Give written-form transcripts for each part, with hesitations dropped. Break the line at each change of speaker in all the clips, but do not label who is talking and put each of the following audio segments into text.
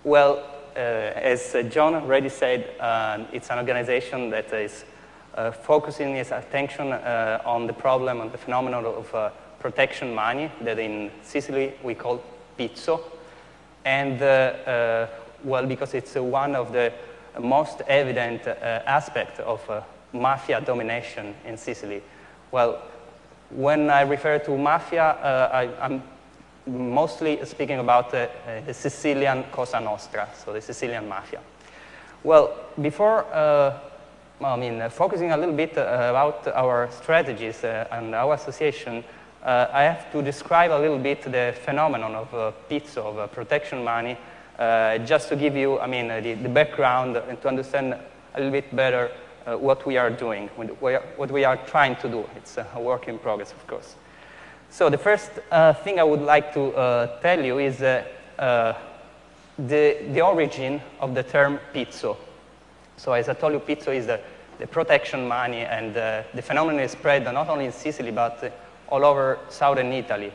Well, as John already said, it's an organization that is focusing its attention on the problem, on the phenomenon of protection money that in Sicily we call pizzo. And, well, because it's one of the most evident aspects of mafia domination in Sicily. Well, when I refer to mafia, I'm mostly speaking about the Sicilian Cosa Nostra, so the Sicilian mafia. Well, before focusing a little bit about our strategies and our association, I have to describe a little bit the phenomenon of pizzo, of protection money, just to give you, the background and to understand a little bit better what we are doing, what we are trying to do. It's a work in progress, of course. So the first thing I would like to tell you is the origin of the term pizzo. So as I told you, pizzo is the protection money, and the phenomenon is spread not only in Sicily, but all over southern Italy.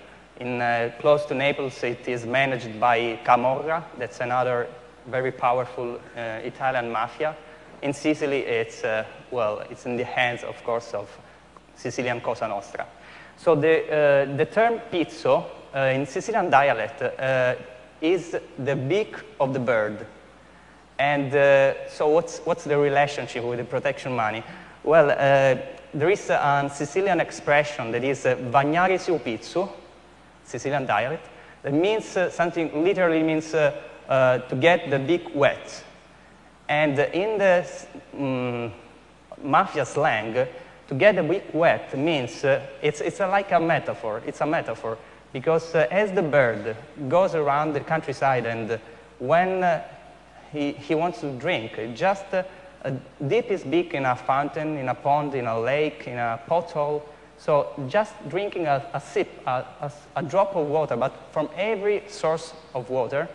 Close to Naples, it is managed by Camorra. That's another very powerful Italian mafia. In Sicily, it's in the hands, of course, of Sicilian Cosa Nostra. So the term pizzo in Sicilian dialect is the beak of the bird. And so what's the relationship with the protection money? Well, there is a Sicilian expression that is bagnare su pizzo, Sicilian dialect, that means something, literally means to get the beak wet. And in the mafia slang, to get the beak wet means it's like a metaphor. It's a metaphor because as the bird goes around the countryside and when he wants to drink, just dip his beak in a fountain, in a pond, in a lake, in a pothole. So just drinking a sip, a drop of water, but from every source of water.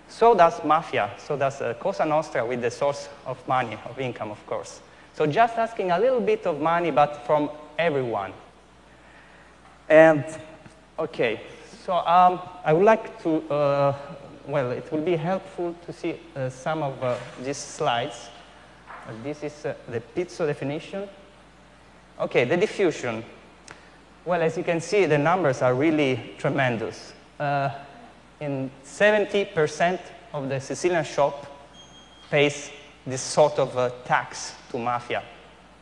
So does mafia, so does Cosa Nostra with the source of money, of income, of course. So just asking a little bit of money, but from everyone. And, okay, so I would like to, well, it will be helpful to see some of these slides. This is the pizzo definition. Okay, the diffusion. Well, as you can see, the numbers are really tremendous. In 70% of the Sicilian shop pays this sort of tax to mafia.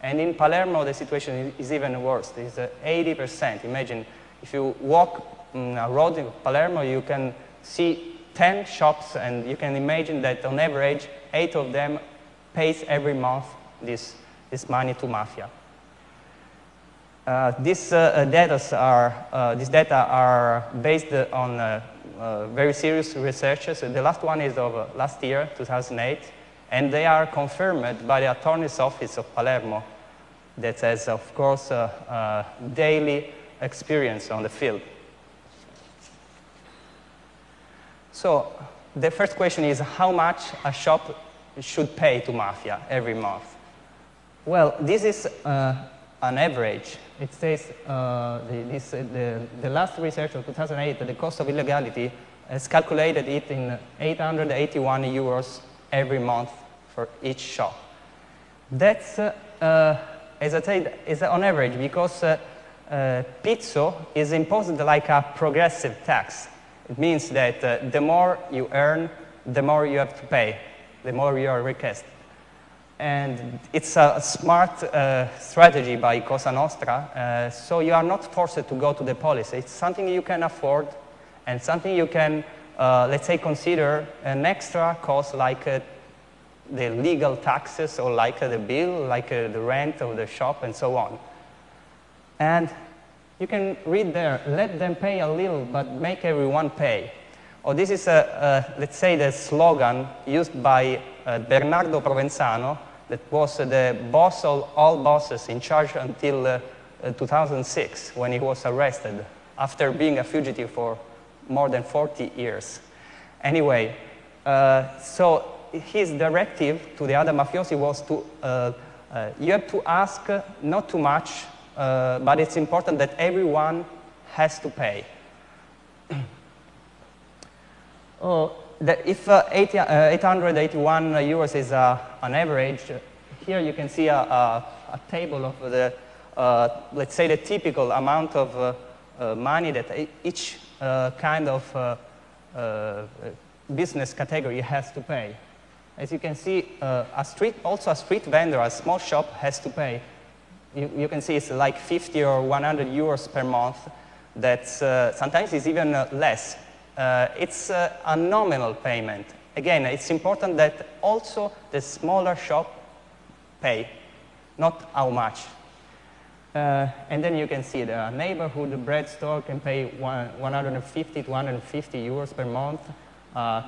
And in Palermo, the situation is even worse. It's 80%. Imagine if you walk a road in Palermo, you can see 10 shops, and you can imagine that on average, 8 of them pays every month this money to mafia. These data are based on very serious researches. The last one is of last year, 2008, and they are confirmed by the Attorney's Office of Palermo that has, of course, daily experience on the field. So the first question is how much a shop should pay to mafia every month. Well, this is an average. It says the last research of 2008, the cost of illegality, has calculated it in 881 euros every month for each shop. That's, as I said, is on average because pizzo is imposed like a progressive tax. It means that the more you earn, the more you have to pay, the more you are requested. And it's a smart strategy by Cosa Nostra, so you are not forced to go to the police. It's something you can afford and something you can, let's say, consider an extra cost like the legal taxes or like the bill, like the rent of the shop and so on. And you can read there, let them pay a little, but make everyone pay. Or this is, let's say, the slogan used by Bernardo Provenzano, that was the boss of all bosses in charge until 2006, when he was arrested after being a fugitive for more than 40 years. Anyway, so his directive to the other mafiosi was to, you have to ask not too much, but it's important that everyone has to pay. if 881 euros is an average, here you can see a table of the, let's say, the typical amount of money that each kind of business category has to pay. As you can see, also a street vendor, a small shop has to pay. You can see it's like 50 or 100 euros per month. That's sometimes it's even less. It's a nominal payment. Again, it's important that also the smaller shop pay, not how much. And then you can see the neighborhood bread store can pay 150 to 150 euros per month.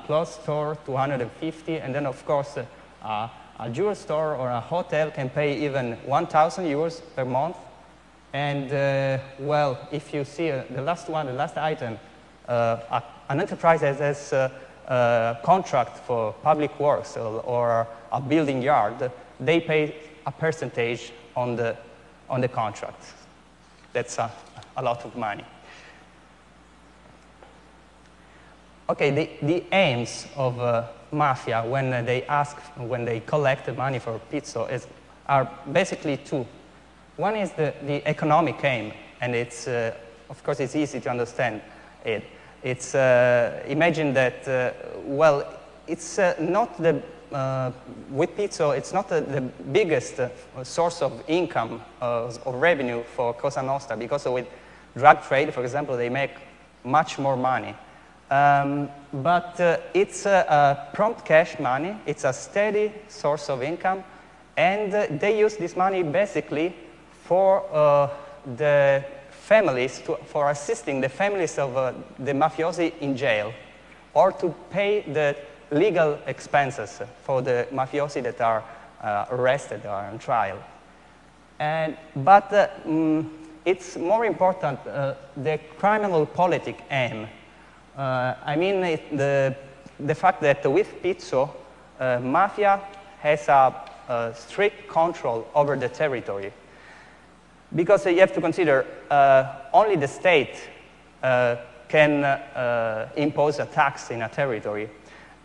Clothes store 250, and then of course a jewelry store or a hotel can pay even 1,000 euros per month. And well, if you see the last one, the last item, an enterprise that has a contract for public works or a building yard, they pay a percentage on the contract. That's a lot of money. Okay, the aims of Mafia when they collect the money for pizzo are basically two. One is the economic aim, and it's, of course, it's easy to understand it. It's, imagine that, well, it's not the, with pizzo, it's not the biggest source of income or revenue for Cosa Nostra, because with drug trade, for example, they make much more money. But it's prompt cash money, it's a steady source of income, and they use this money basically for the families, for assisting the families of the mafiosi in jail, or to pay the legal expenses for the mafiosi that are arrested or on trial. But it's more important, the criminal politic aim. I mean the fact that with pizzo, Mafia has a strict control over the territory. Because you have to consider only the state can impose a tax in a territory.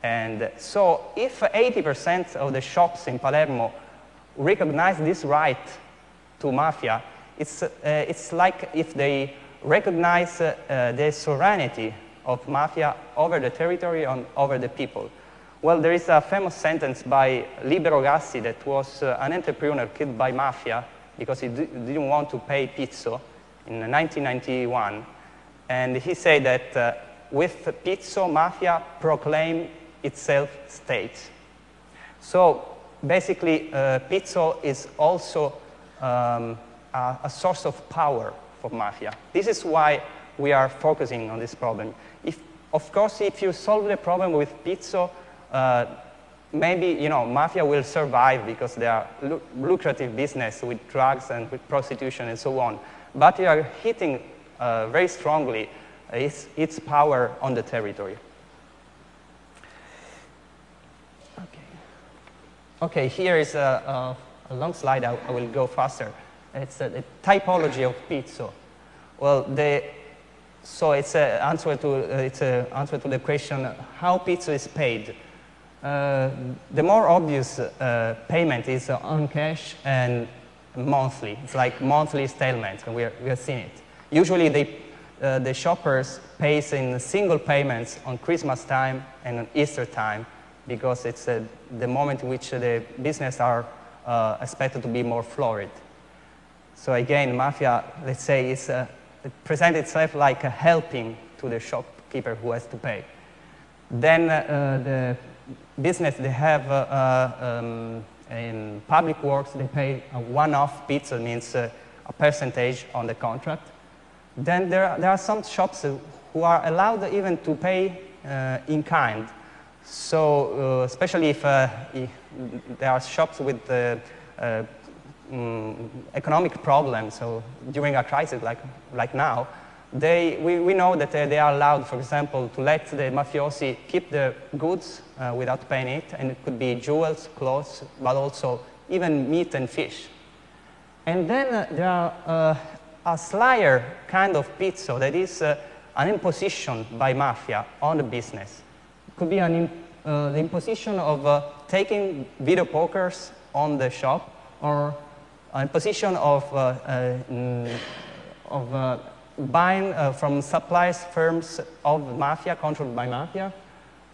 And so if 80% of the shops in Palermo recognize this right to Mafia, it's like if they recognize the sovereignty of Mafia over the territory and over the people. Well, there is a famous sentence by Libero Gassi that was an entrepreneur killed by Mafia because he didn't want to pay pizzo in 1991. And he said that with pizzo, Mafia proclaimed itself state. So basically, pizzo is also a source of power for Mafia. This is why we are focusing on this problem. Of course, if you solve the problem with pizzo, maybe Mafia will survive because they are lucrative business with drugs and with prostitution and so on. But you are hitting very strongly its power on the territory. Okay, here is a long slide. I will go faster. It's a typology of pizzo. Well, so it's an answer to the question how pizzo is paid. The more obvious payment is on cash and monthly. It's like monthly installments, and we have seen it. Usually the shoppers pay in single payments on Christmas time and on Easter time because it's the moment in which the business are expected to be more florid. So again, Mafia, let's say, it presents itself like a helping to the shopkeeper who has to pay. Then the business, they have in public works, they pay a one-off pizza, means a percentage on the contract. Then there are some shops who are allowed even to pay in kind. So especially if there are shops with economic problems, so during a crisis like now, we know that they are allowed, for example, to let the mafiosi keep the goods without paying it, and it could be jewels, clothes, but also even meat and fish. And then there are a slyer kind of pizzo that is an imposition by Mafia on the business. could be the imposition of taking video pokers on the shop, or a imposition of buying from supplies firms of Mafia, controlled by Mafia,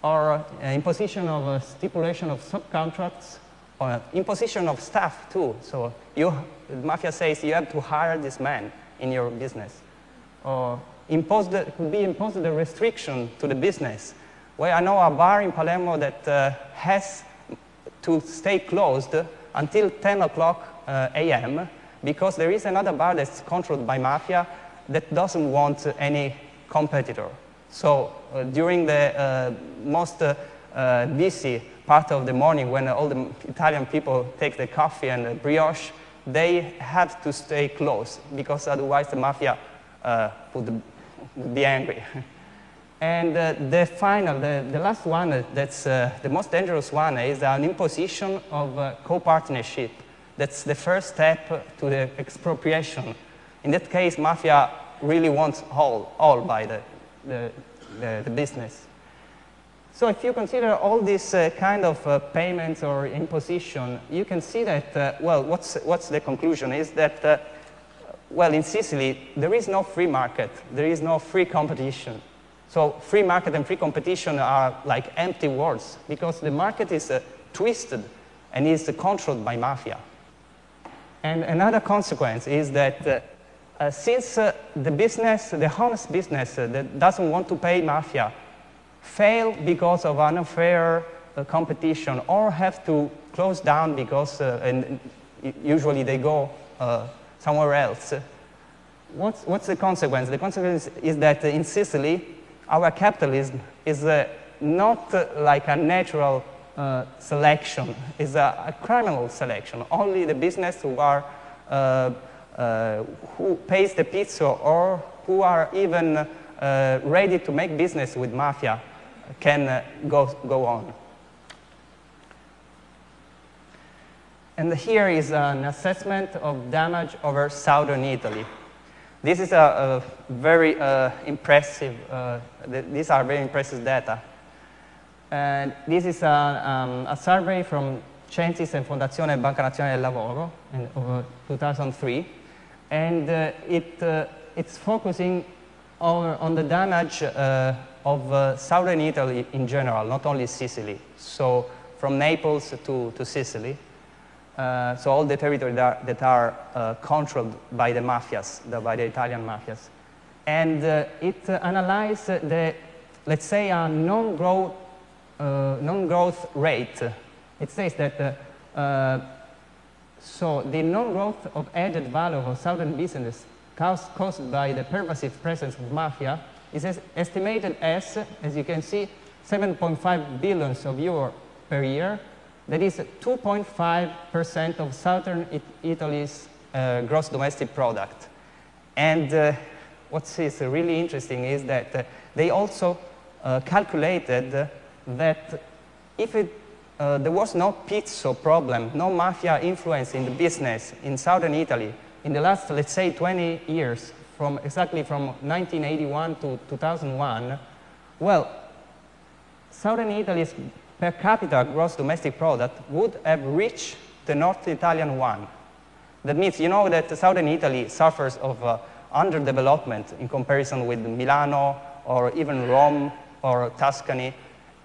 or imposition of a stipulation of subcontracts, or imposition of staff too. So Mafia says you have to hire this man in your business. Or could be imposed a restriction to the business. Well, I know a bar in Palermo that has to stay closed until 10 o'clock a.m. because there is another bar that's controlled by Mafia that doesn't want any competitor. So during the most busy part of the morning, when all the Italian people take the coffee and the brioche, they have to stay close because otherwise the Mafia would be angry. And the last one, that's the most dangerous one, is an imposition of co-partnership. That's the first step to the expropriation. In that case, Mafia really wants all by the business. So if you consider all these kind of payments or imposition, you can see that, well, what's the conclusion is that, well, in Sicily, there is no free market. There is no free competition. So free market and free competition are like empty words because the market is twisted and is controlled by Mafia. And another consequence is that since the honest business that doesn't want to pay Mafia fail because of unfair competition or have to close down because and usually they go somewhere else, what's the consequence? The consequence is that in Sicily, our capitalism is not like a natural selection, it's a criminal selection. Only the business who are who pays the pizzo or who are even ready to make business with Mafia can go on. And here is an assessment of damage over southern Italy. This is a very impressive, these are very impressive data. And this is a survey from Censis and Fondazione Banca Nazionale del Lavoro of 2003. And it's focusing on the damage of southern Italy in general, not only Sicily. So from Naples to Sicily. So all the territories that are controlled by the mafias, by the Italian mafias. And it analyzed let's say, a non-growth rate. It says that, so the non-growth of added value of southern business caused by the pervasive presence of Mafia is estimated as you can see, 7.5 billion of euro per year. That is 2.5% of southern Italy's gross domestic product. And what is really interesting is that they also calculated that if there was no pizzo problem, no Mafia influence in the business in southern Italy in the last, let's say, 20 years, exactly from 1981 to 2001, well, southern Italy's per capita gross domestic product would have reached the North Italian one. That means, you know, that southern Italy suffers of underdevelopment in comparison with Milano or even Rome or Tuscany.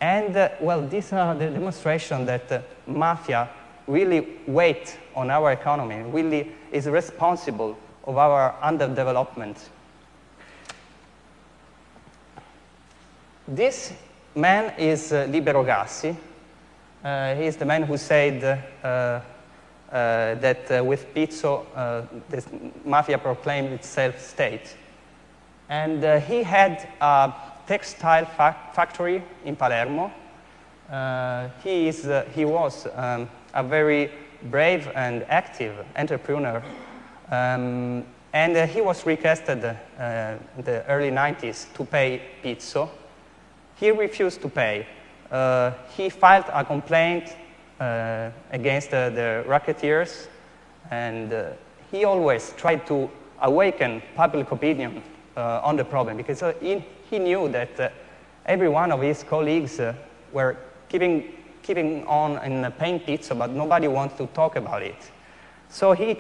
And, well, these are the demonstration that Mafia really weighs on our economy, really is responsible of our underdevelopment. This man is Libero Gassi. He is the man who said that with Pizzo, this Mafia proclaimed itself state. And he had a textile factory in Palermo. He was a very brave and active entrepreneur. And he was requested in the early 90s to pay Pizzo. He refused to pay. He filed a complaint against the racketeers, and he always tried to awaken public opinion on the problem, because he knew that every one of his colleagues were keeping on in paying pizza, but nobody wants to talk about it. So he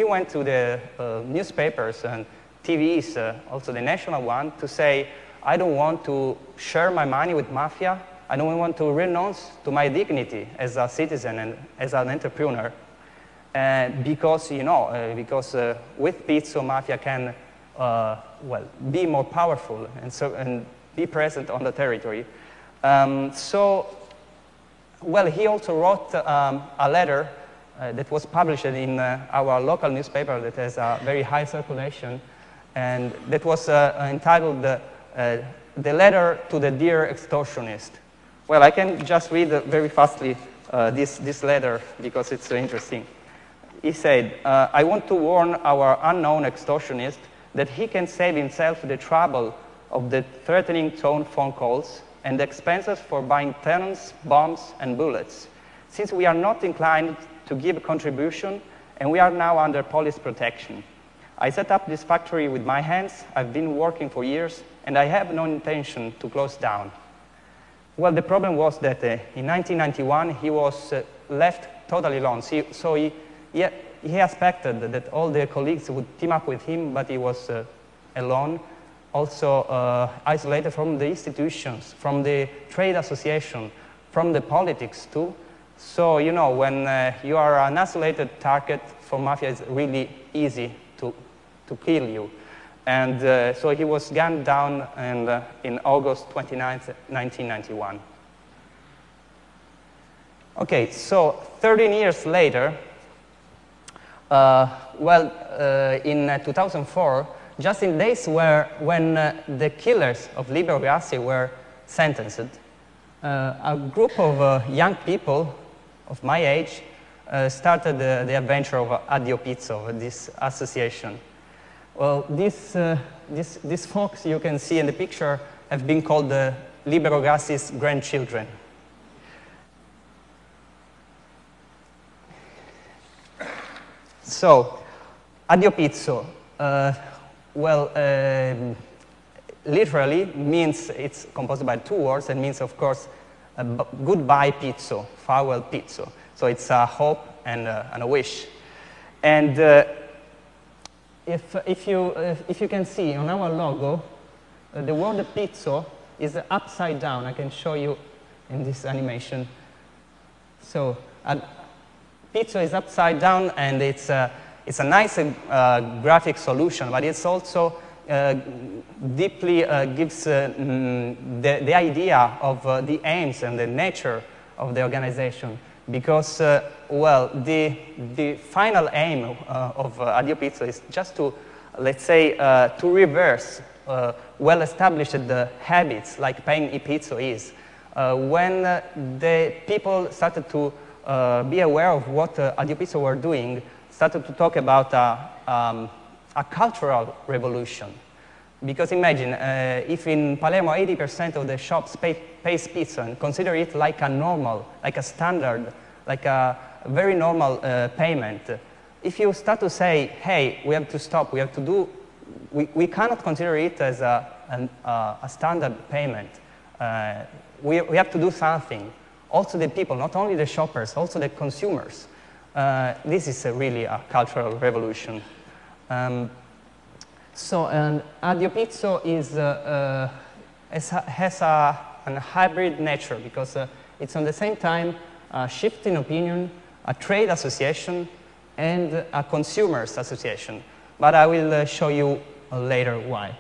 went to the newspapers and TVs, also the national one, to say, I don't want to share my money with Mafia. I don't want to renounce to my dignity as a citizen and as an entrepreneur. Because, with pizza, Mafia can, be more powerful and be present on the territory. He also wrote a letter that was published in our local newspaper that has a very high circulation, and that was entitled The Letter to the Dear Extortionist. Well, I can just read very fastly this letter because it's so interesting. He said, I want to warn our unknown extortionist that he can save himself the trouble of the threatening tone phone calls and the expenses for buying cannons, bombs, and bullets, since we are not inclined to give a contribution and we are now under police protection. I set up this factory with my hands. I've been working for years, and I have no intention to close down. Well, the problem was that in 1991, he was left totally alone. So he expected that all the colleagues would team up with him, but he was alone, also isolated from the institutions, from the trade association, from the politics too. So, when you are an isolated target for Mafia, it's really easy to kill you. And so he was gunned down in August 29th, 1991. Okay, so 13 years later, in 2004, just in days when the killers of Libero Grassi were sentenced, a group of young people of my age started the adventure of Addiopizzo, this association. Well, these folks you can see in the picture have been called the Libero Grassi's grandchildren. So, Addiopizzo, literally means, it's composed by two words, and means, of course, goodbye pizzo, farewell pizzo. So it's a hope and a wish. And if you can see on our logo, the word pizzo is upside down. I can show you in this animation. So pizzo is upside down, and it's a nice graphic solution, but it's also deeply gives the idea of the aims and the nature of the organization. Because, the final aim of Addiopizzo is just to, let's say, to reverse well-established habits like paying a pizzo is. When the people started to be aware of what Addiopizzo were doing, started to talk about a cultural revolution. Because imagine, if in Palermo 80% of the shops pays pizza and consider it like a normal, like a standard, like a very normal payment, if you start to say, hey, we have to stop, we have to do, we cannot consider it as a standard payment. We have to do something. Also the people, not only the shoppers, also the consumers. This is really a cultural revolution. And Addiopizzo has a hybrid nature because it's on the same time a shift in opinion, a trade association, and a consumers association. But I will show you later why.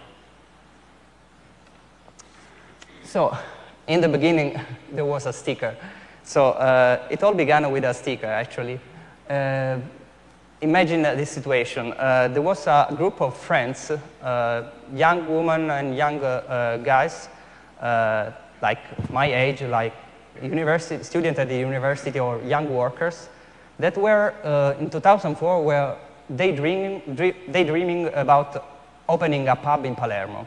So, in the beginning, there was a sticker. So, it all began with a sticker, actually. Imagine this situation. There was a group of friends, young women and young guys, like my age, like university students at the university or young workers, that were in 2004 were daydreaming about opening a pub in Palermo.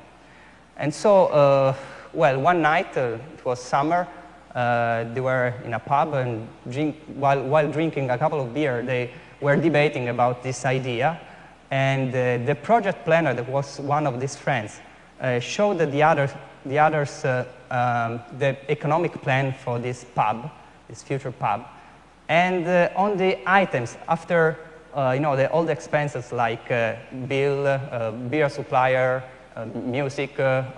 And so, one night, it was summer, they were in a pub and while drinking a couple of beer, they were debating about this idea, and the project planner, that was one of these friends, showed the other the others the economic plan for this pub, this future pub. And on the items, after all the expenses like bill, beer supplier, music,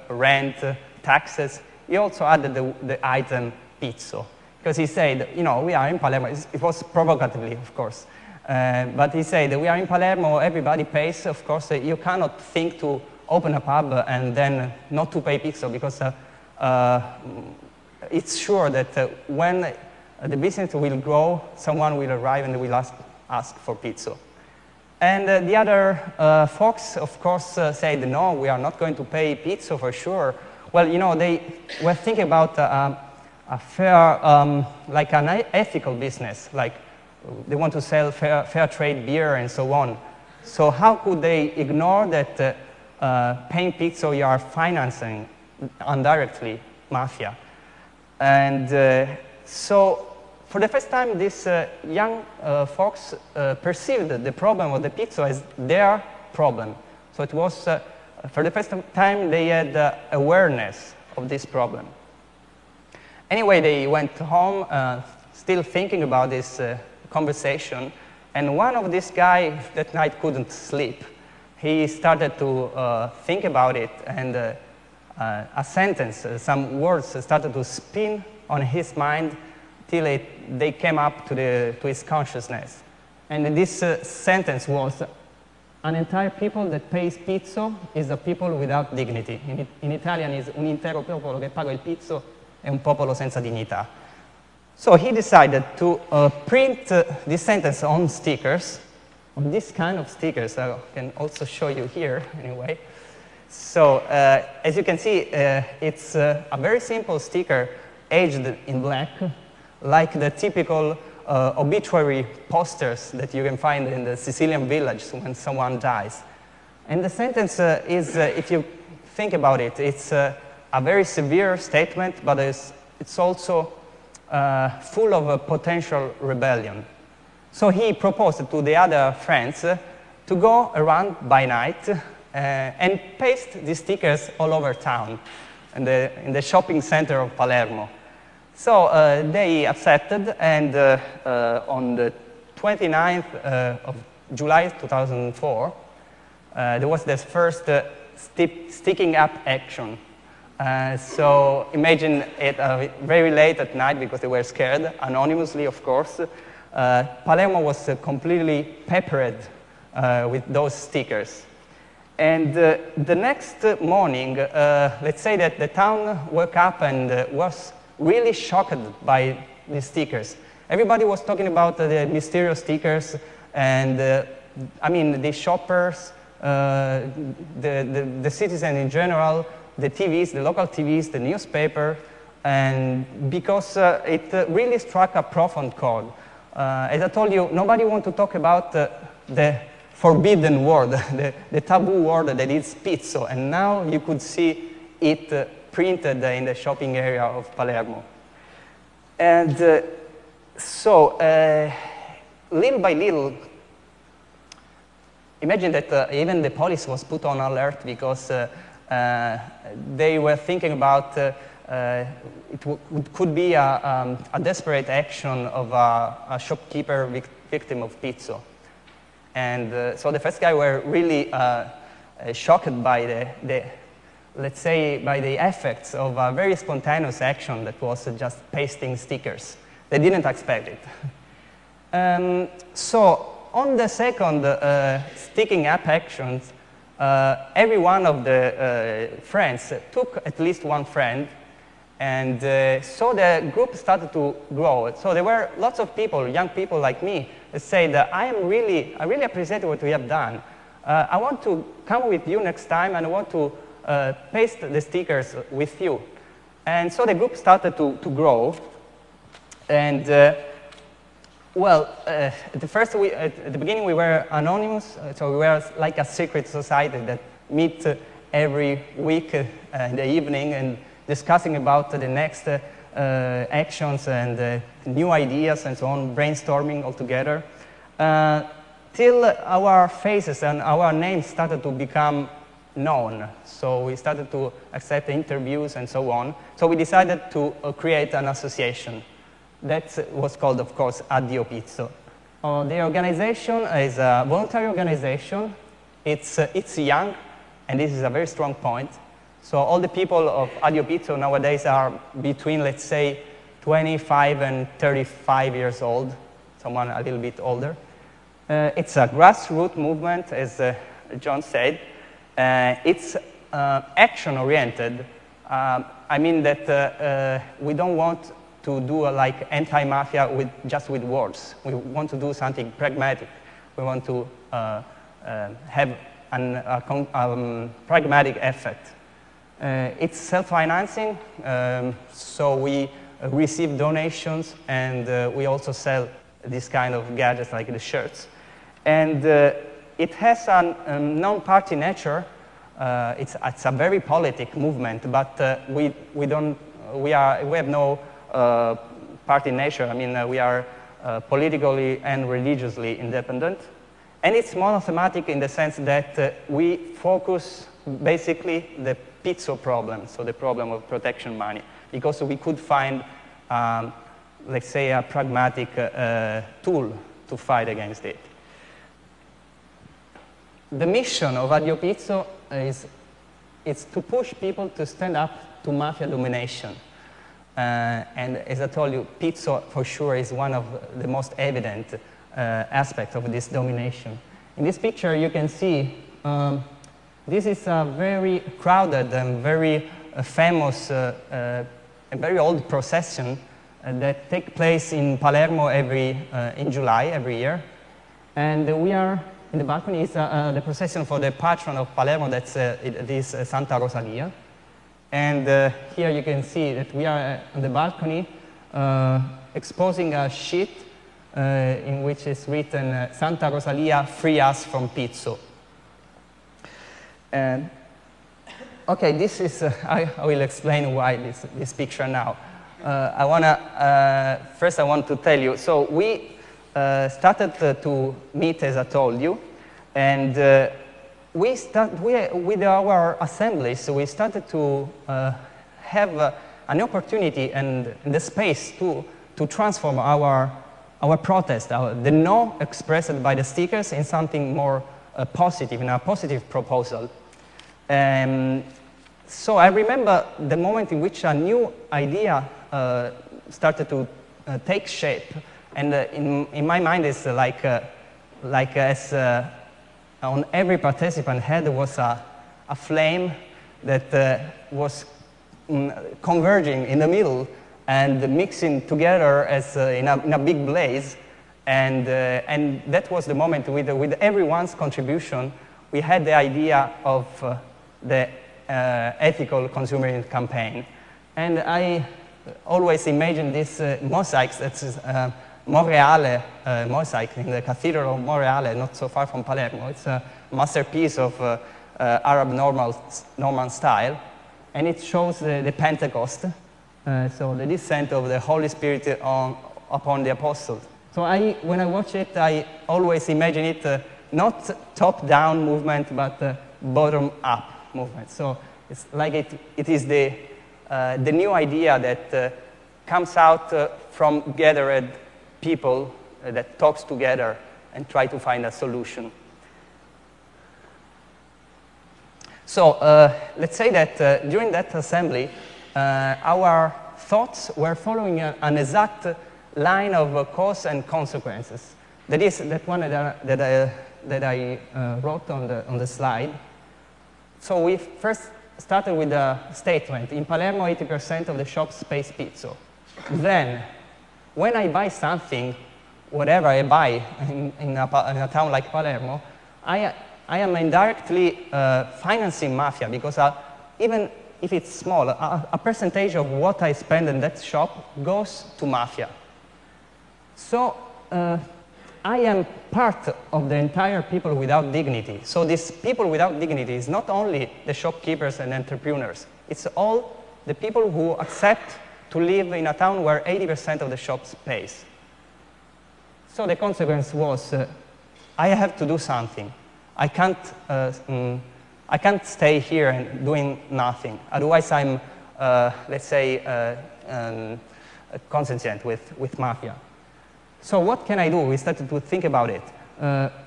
rent, taxes, he also added the item pizzo. Because he said, we are in Palermo. It was provocatively, of course. But he said, we are in Palermo, everybody pays. Of course, you cannot think to open a pub and then not to pay pizzo, because it's sure that when the business will grow, someone will arrive and will ask for pizzo. And the other folks, of course, said, no, we are not going to pay pizzo for sure. Well, they were thinking about a fair, like an ethical business, like they want to sell fair trade beer and so on. So how could they ignore that paying pizzo you are financing indirectly Mafia? And so for the first time, these young folks perceived the problem of the pizzo as their problem. So it was, for the first time, they had awareness of this problem. Anyway, they went home still thinking about this conversation, and one of these guys that night couldn't sleep. He started to think about it, and a sentence, some words started to spin on his mind till they came up to his consciousness. And this sentence was, an entire people that pays pizzo is a people without dignity. In Italian is un intero popolo che paga il pizzo è un popolo senza dignità. So he decided to print this sentence on stickers, on this kind of stickers. I can also show you here, anyway. So as you can see, it's a very simple sticker, aged in black, like the typical obituary posters that you can find in the Sicilian village when someone dies. And the sentence is, if you think about it, it's a very severe statement, but it's also full of potential rebellion. So he proposed to the other friends to go around by night and paste these stickers all over town in the shopping center of Palermo. So they accepted, and on the 29th of July 2004, there was this first sticking up action. So imagine it very late at night, because they were scared, anonymously, of course. Palermo was completely peppered with those stickers. And the next morning, let's say that the town woke up and was really shocked by these stickers. Everybody was talking about the mysterious stickers, and I mean, the shoppers, the citizen in general, the TVs, the local TVs, the newspaper, and because it really struck a profound chord. As I told you, nobody wants to talk about the forbidden word, the taboo word that is pizzo, and now you could see it printed in the shopping area of Palermo. And so, little by little, imagine that even the police was put on alert, because they were thinking about it could be a desperate action of a shopkeeper victim of pizzo. And so the first guy were really shocked by let's say, by the effects of a very spontaneous action that was just pasting stickers. They didn't expect it. So on the second sticking up actions, every one of the friends took at least one friend, and so the group started to grow. So there were lots of people, young people like me, that said, I really appreciate what you have done. I want to come with you next time, and I want to paste the stickers with you. And so the group started to grow. And well, at the beginning we were anonymous, so we were like a secret society that meet every week in the evening and discussing about the next actions and new ideas and so on, brainstorming all together, till our faces and our names started to become known. So we started to accept interviews and so on. So we decided to create an association. That was called, of course, Addiopizzo. The organization is a voluntary organization. It's young, and this is a very strong point. So all the people of Addiopizzo nowadays are between, let's say, 25 and 35 years old, someone a little bit older. It's a grassroots movement, as John said. It's action-oriented. I mean that we don't want to do like anti-mafia just with words. We want to do something pragmatic. We want to have a pragmatic effect. It's self-financing, so we receive donations, and we also sell this kind of gadgets like the shirts. And it has a non-party nature. It's a very politic movement, but we have no party nature. I mean, we are politically and religiously independent. And it's monothematic in the sense that we focus basically the pizzo problem, so the problem of protection money, because we could find, let's say, a pragmatic tool to fight against it. The mission of Addiopizzo is to push people to stand up to mafia domination. And as I told you, pizzo for sure is one of the most evident aspects of this domination. In this picture you can see this is a very crowded and very famous and very old procession that takes place in Palermo in July every year. And we are in the balcony. Is the procession for the patron of Palermo, that's this Santa Rosalia. And here you can see that we are on the balcony exposing a sheet in which is written, Santa Rosalia, free us from pizzo. And okay, this is, I will explain why this picture now. First I want to tell you, so we started to meet, as I told you, and with our assemblies, we started to have an opportunity and the space to transform our protest, the no expressed by the stickers, in something more positive, in a positive proposal. So I remember the moment in which a new idea started to take shape, and in my mind it's like as on every participant head was a flame that was converging in the middle and mixing together as in a big blaze, and that was the moment with everyone's contribution we had the idea of the ethical consumerism campaign. And I always imagine this mosaics, that's Monreale mosaic in the Cathedral of Monreale, not so far from Palermo. It's a masterpiece of Arab Norman style, and it shows the Pentecost, so the descent of the Holy Spirit upon the apostles. So when I watch it, I always imagine it not top-down movement, but bottom-up movement. So it's like it is the new idea that comes out from gathered people that talks together and try to find a solution. So let's say that during that assembly, our thoughts were following an exact line of cause and consequences. That is that one that I wrote on the slide. So we first started with a statement. In Palermo, 80% of the shops pay pizzo. Then, when I buy something, whatever I buy in a town like Palermo, I am indirectly financing mafia, because even if it's small, a percentage of what I spend in that shop goes to mafia. So I am part of the entire people without dignity. So these people without dignity is not only the shopkeepers and entrepreneurs, it's all the people who accept to live in a town where 80% of the shops pays. So the consequence was, I have to do something. I can't I can't stay here and doing nothing. Otherwise, I'm, let's say, consistent with Mafia. So what can I do? We started to think about it.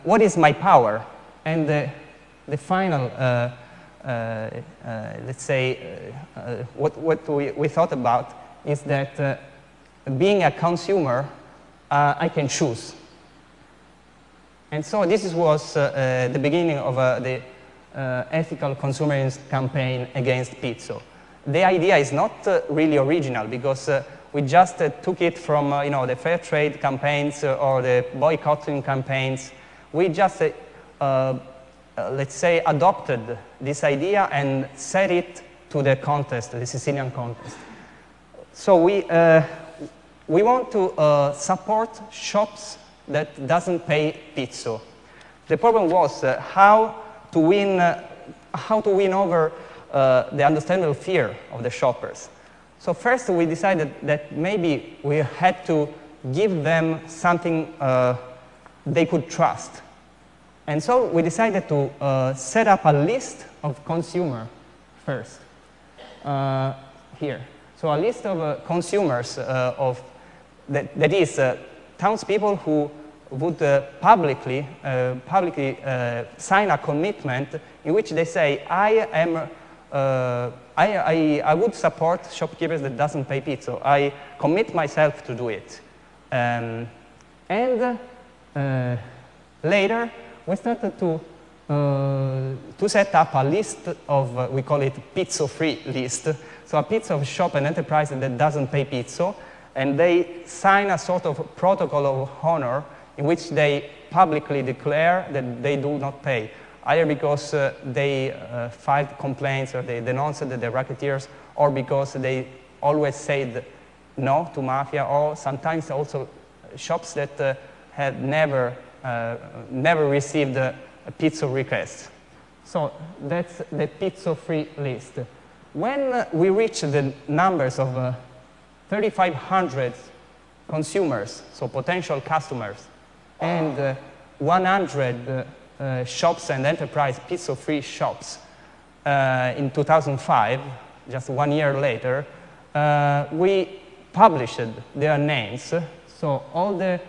What is my power? And the final, let's say, what we thought about is that being a consumer, I can choose. And so this was the beginning of the ethical consumerism campaign against pizzo. The idea is not really original because we just took it from the fair trade campaigns or the boycotting campaigns. We just, let's say, adopted this idea and set it to the contest, the Sicilian contest. So we want to support shops that doesn't pay pizzo. The problem was how to win over the understandable fear of the shoppers. So first we decided that maybe we had to give them something they could trust. And so we decided to set up a list of consumers first, here. So a list of consumers that is townspeople who would publicly sign a commitment in which they say, I would support shopkeepers that doesn't pay pizzo. I commit myself to do it. Later, we started to set up a list of, we call it pizzo-free list. So a pizza of shop and enterprise that doesn't pay pizzo, and they sign a sort of protocol of honor in which they publicly declare that they do not pay, either because they filed complaints or they denounced the racketeers, or because they always said no to Mafia, or sometimes also shops that had never received a pizzo request. So that's the pizzo-free list. When we reach the numbers of 3,500 consumers, so potential customers, and 100 shops and enterprise pizzo-free shops in 2005, just 1 year later, we published their names. So all the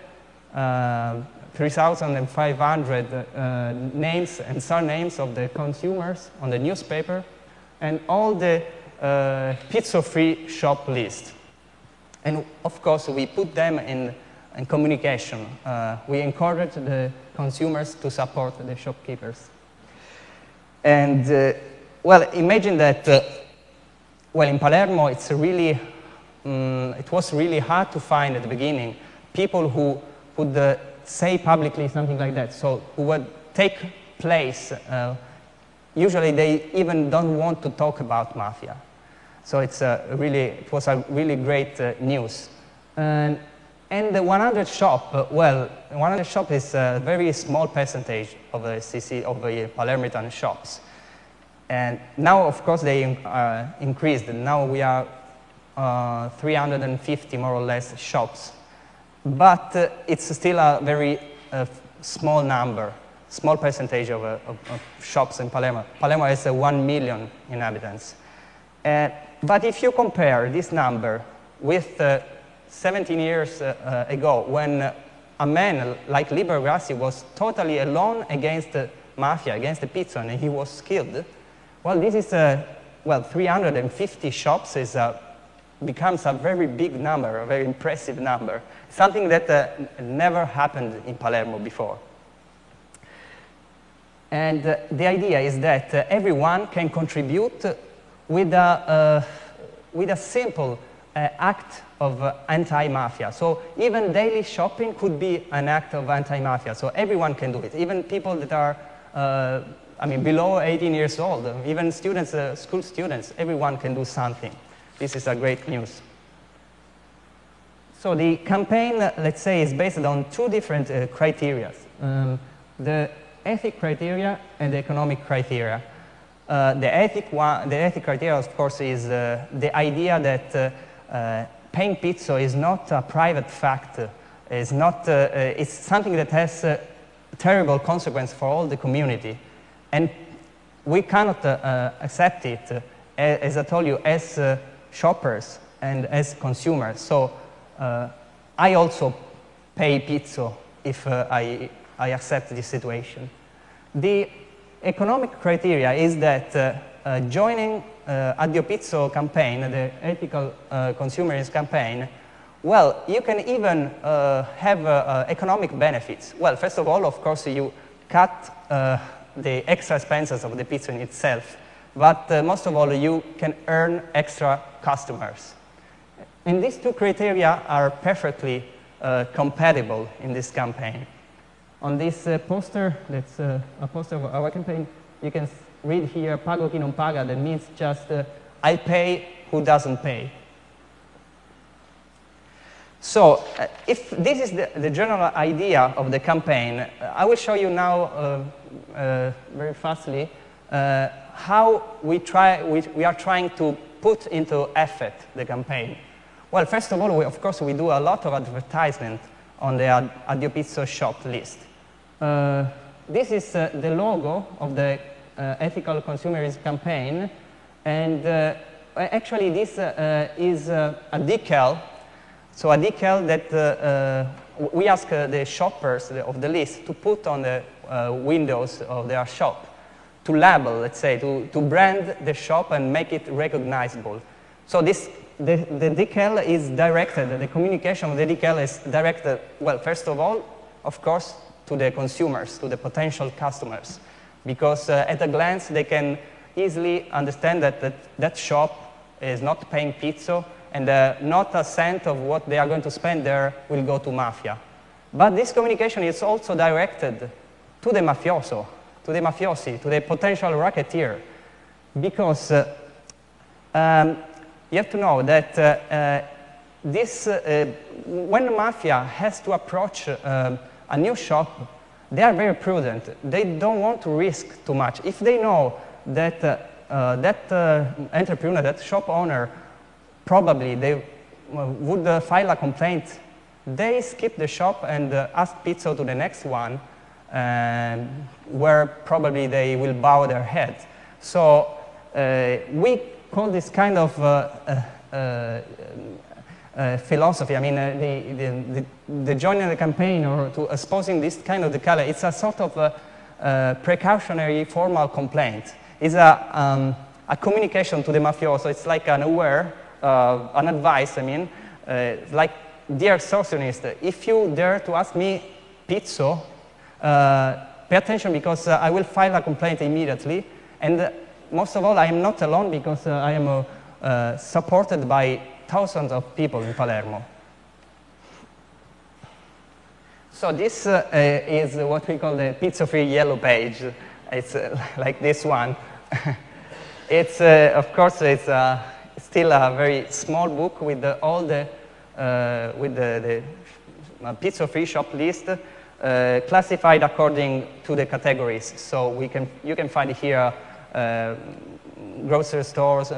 3,500 names and surnames of the consumers on the newspaper, and all the pizzo-free shop list. And of course, we put them in communication. We encourage the consumers to support the shopkeepers. And, well, imagine that, well, in Palermo, it's really, it was really hard to find at the beginning people who would say publicly something like that, so who would take place. Usually, they even don't want to talk about Mafia. So it was a really great news. And the 100 shop, well, 100 shop is a very small percentage of the Palermitan shops. And now, of course, they increased. Now we are 350 more or less shops. But it's still a very small number, small percentage of shops in Palermo. Palermo has 1 million inhabitants. But if you compare this number with 17 years ago, when a man like Libero Grassi was totally alone against Mafia, against the pizzo, and he was killed, well, this is, well, 350 shops becomes a very big number, a very impressive number, something that never happened in Palermo before. And the idea is that everyone can contribute with a simple act of anti-mafia. So even daily shopping could be an act of anti-mafia. So everyone can do it. Even people that are, I mean, below 18 years old, even students, school students, everyone can do something. This is a great news. So the campaign, let's say, is based on two different criteria. The ethic criteria and the economic criteria. The ethic criteria, of course, is the idea that paying pizzo is not a private fact. It's something that has terrible consequence for all the community. And we cannot accept it, as I told you, as shoppers and as consumers. So I also pay pizzo if I accept this situation. The economic criteria is that joining Addiopizzo campaign, the ethical consumerism campaign, well, you can even have economic benefits. Well, first of all, of course, you cut the extra expenses of the pizza in itself, but most of all, you can earn extra customers. And these two criteria are perfectly compatible in this campaign. On this poster, that's a poster of our campaign, you can read here, pago chi non paga, that means just, I pay who doesn't pay. So, if this is the general idea of the campaign, I will show you now very fastly how we are trying to put into effect the campaign. Well, first of all, of course, we do a lot of advertisement on the Addiopizzo shop list. This is the logo of the ethical consumerism campaign, and actually this is a decal. So a decal that we ask the shoppers of the list to put on the windows of their shop, to label, let's say, to brand the shop and make it recognizable. So the decal is directed, the communication of the decal is directed, well, first of all, of course, to the consumers, to the potential customers, because at a glance they can easily understand that that shop is not paying pizzo, and not a cent of what they are going to spend there will go to Mafia. But this communication is also directed to the mafioso, to the mafiosi, to the potential racketeer, because you have to know that when the Mafia has to approach a new shop, they are very prudent. They don't want to risk too much. If they know that that entrepreneur, that shop owner, probably they would file a complaint, they skip the shop and ask pizzo to the next one, where probably they will bow their head. So we call this kind of philosophy, I mean, the joining the campaign or to exposing this kind of decal, it's a sort of precautionary formal complaint. It's a communication to the mafioso. It's like an an advice, I mean, like, dear extortionist, if you dare to ask me pizzo, pay attention because I will file a complaint immediately. And most of all, I am not alone because I am supported by thousands of people in Palermo. So this is what we call the pizzo-free yellow page. It's like this one. It's, of course, it's still a very small book with all the pizzo-free shop list classified according to the categories. So you can find here grocery stores,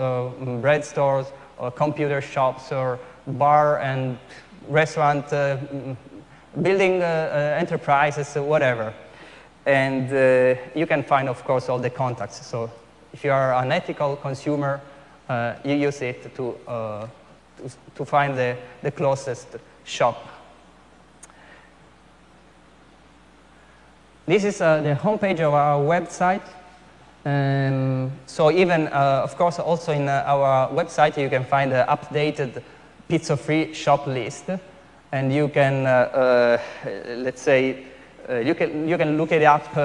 bread stores, or computer shops, or bar and restaurant, building enterprises, whatever. And you can find, of course, all the contacts. So if you are an ethical consumer, you use it to find the closest shop. This is the homepage of our website. So even, of course, also in our website, you can find the updated pizzo-free shop list. And you can, let's say, you can look it up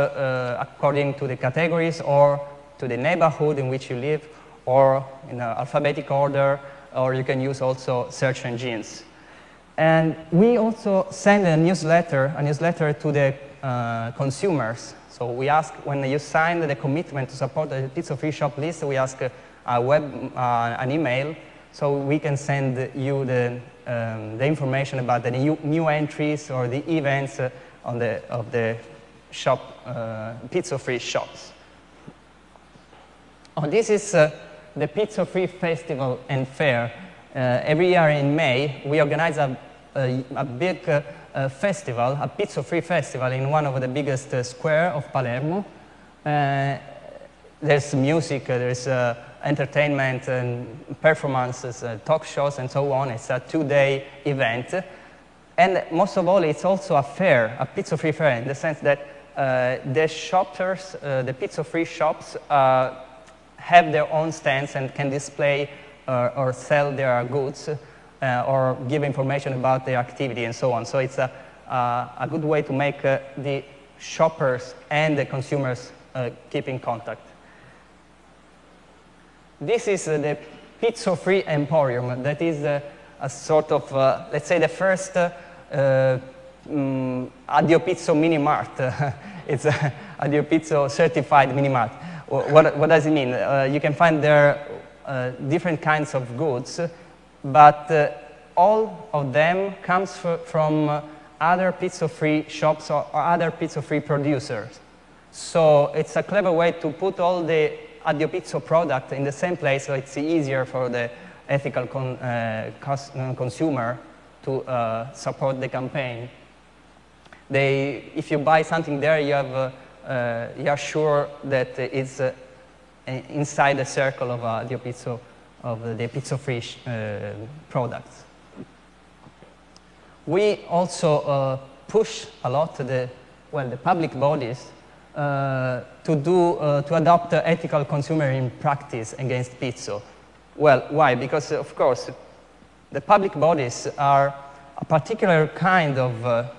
according to the categories or to the neighborhood in which you live, or in alphabetic order, or you can use also search engines. And we also send a newsletter to the consumers. So we ask, when you sign the commitment to support the pizzo-free shop list, we ask an email, so we can send you the information about the new entries or the events of the shop, pizzo-free shops. Oh, this is the Pizzo-Free Festival and Fair. Every year in May, we organize a big festival, a pizzo-free festival in one of the biggest squares of Palermo. there's music, there's entertainment and performances, talk shows and so on. It's a 2-day event. And most of all, it's also a fair, a pizzo-free fair, in the sense that the shoppers, the pizzo-free shops, have their own stands and can display or sell their goods or give information about their activity and so on. So it's a good way to make the shoppers and the consumers keep in contact. This is the pizzo-free emporium. That is a sort of, let's say, the first Addiopizzo mini mart. It's a Addiopizzo certified mini mart. What does it mean? You can find there different kinds of goods, but all of them comes from other pizzo-free shops or other pizzo-free producers. So it's a clever way to put all the Addiopizzo product in the same place, so it's easier for the ethical consumer to support the campaign. If you buy something there, you are sure that it's inside the circle of Addiopizzo, of the pizzo-free products. We also push a lot the public bodies to adopt ethical consumerism practice against pizzo. Well, why? Because, of course, the public bodies are a particular kind of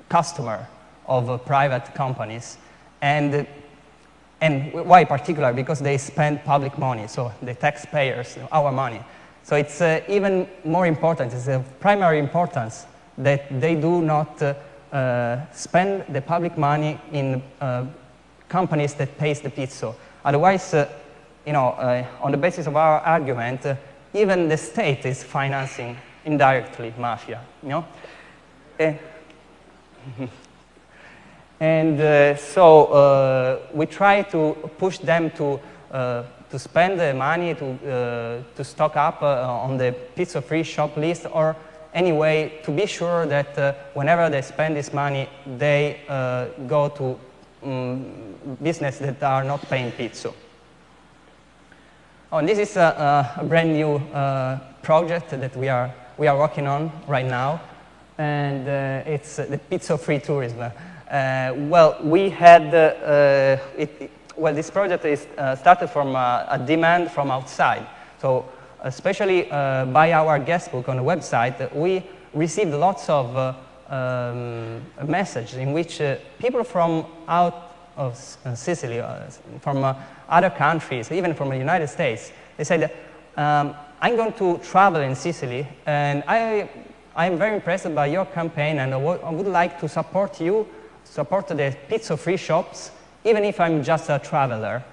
customer of private companies. And why particular? Because they spend public money, so the taxpayers, our money. So it's even more important, it's of primary importance that they do not spend the public money in companies that pays the pizzo. Otherwise, on the basis of our argument, even the state is financing indirectly mafia, And so we try to push them to spend the money to stock up on the pizzo-free shop list, or anyway to be sure that whenever they spend this money, they go to business that are not paying pizzo. Oh, and this is a brand new project that we are working on right now, and it's the pizzo-free tourism. We had, this project is started from a demand from outside. So especially by our guest book on the website, we received lots of messages in which people from out of Sicily, from other countries, even from the United States, they said, I'm going to travel in Sicily, and I'm very impressed by your campaign, and I would like to support you, support the pizzo-free shops, even if I'm just a traveler.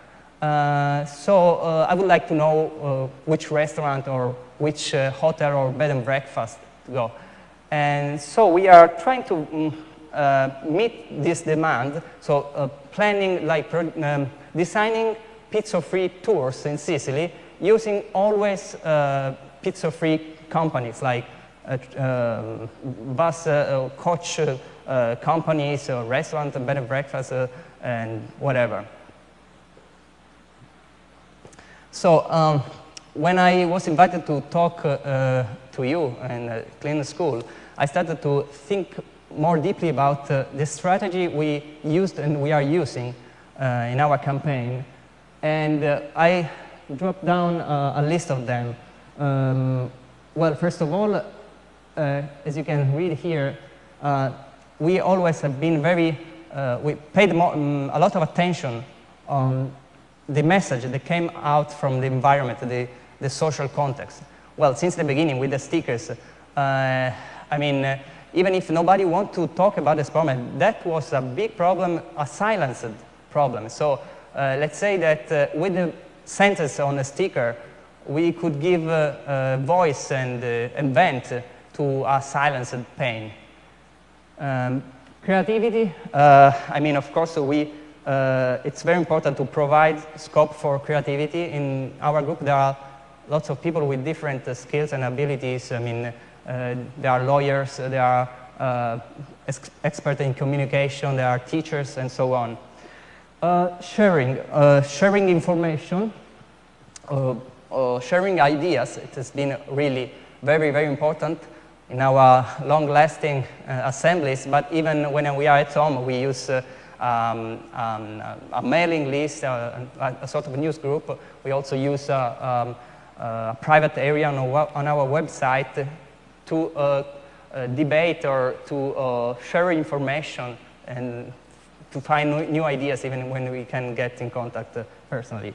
So I would like to know which restaurant or which hotel or bed and breakfast to go. And so we are trying to meet this demand, so planning, designing pizzo-free tours in Sicily, using always pizzo-free companies like bus, coach companies, restaurant, bed and breakfast, and whatever. So when I was invited to talk to you and clean school, I started to think more deeply about the strategy we used and we are using in our campaign. And I dropped down a list of them. Well, first of all, as you can read here, we always have been we paid a lot of attention on the message that came out from the environment, the social context. Well, since the beginning with the stickers, even if nobody wants to talk about this problem, that was a big problem, a silenced problem. So let's say that with the sentence on the sticker, we could give voice and vent to a silenced pain. Creativity, of course, it's very important to provide scope for creativity. In our group, there are lots of people with different skills and abilities. There are lawyers, there are experts in communication, there are teachers, and so on. Sharing information, sharing ideas. It has been really very, very important in our long-lasting assemblies, but even when we are at home, we use a mailing list, a sort of news group. We also use a private area on our website to debate or to share information and to find new ideas even when we can get in contact personally.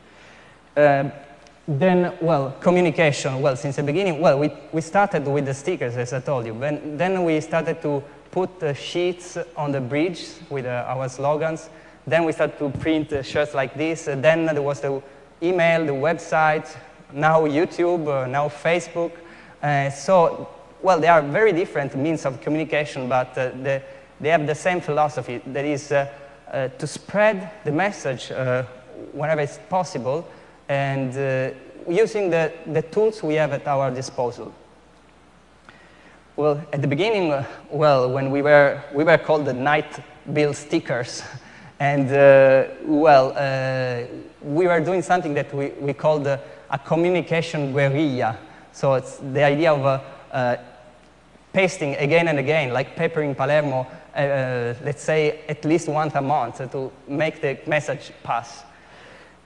Then, well, communication. Well, since the beginning, well, we started with the stickers, as I told you. Then we started to put sheets on the bridge with our slogans. Then we started to print shirts like this. Then there was the email, the website, now YouTube, now Facebook. So, well, they are very different means of communication, but they have the same philosophy. That is to spread the message whenever it's possible, and using the tools we have at our disposal. Well, at the beginning, well, when we were called the night bill stickers, and we were doing something that we called a communication guerrilla. So it's the idea of pasting again and again, like paper in Palermo, let's say at least once a month to make the message pass.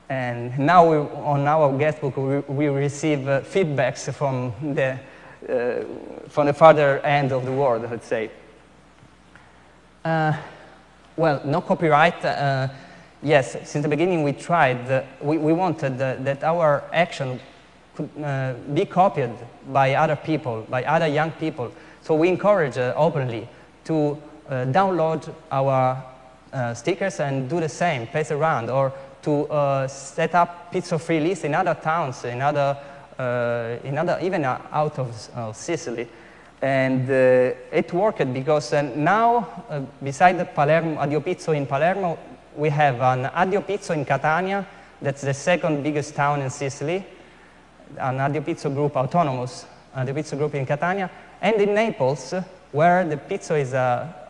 And now on our guestbook we receive feedbacks from the farther end of the world, let's say. Well, no copyright. Yes, since the beginning we tried. We wanted that our action could be copied by other people, by other young people. So we encourage openly to download our stickers and do the same, pass around, or to set up pizzo-free lists in other towns, in other even out of Sicily. And it worked because now, beside the Addiopizzo in Palermo, we have an Addiopizzo in Catania. That's the second biggest town in Sicily. An Addiopizzo group, autonomous Addiopizzo group in Catania. And in Naples, where the pizzo is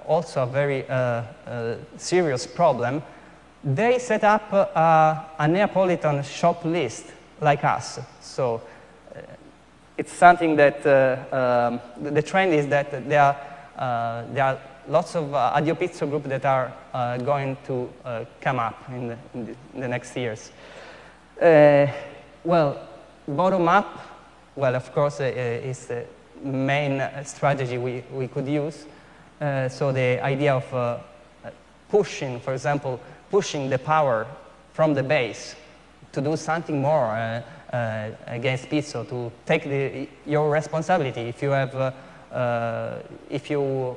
also a very serious problem, they set up a Neapolitan shop list like us. So it's something that the trend is that there are lots of Addiopizzo groups that are going to come up in the next years. Well, bottom up, well, of course, is the main strategy we could use. So the idea of pushing, for example, pushing the power from the base to do something more against pizzo, to take your responsibility. If you have, if you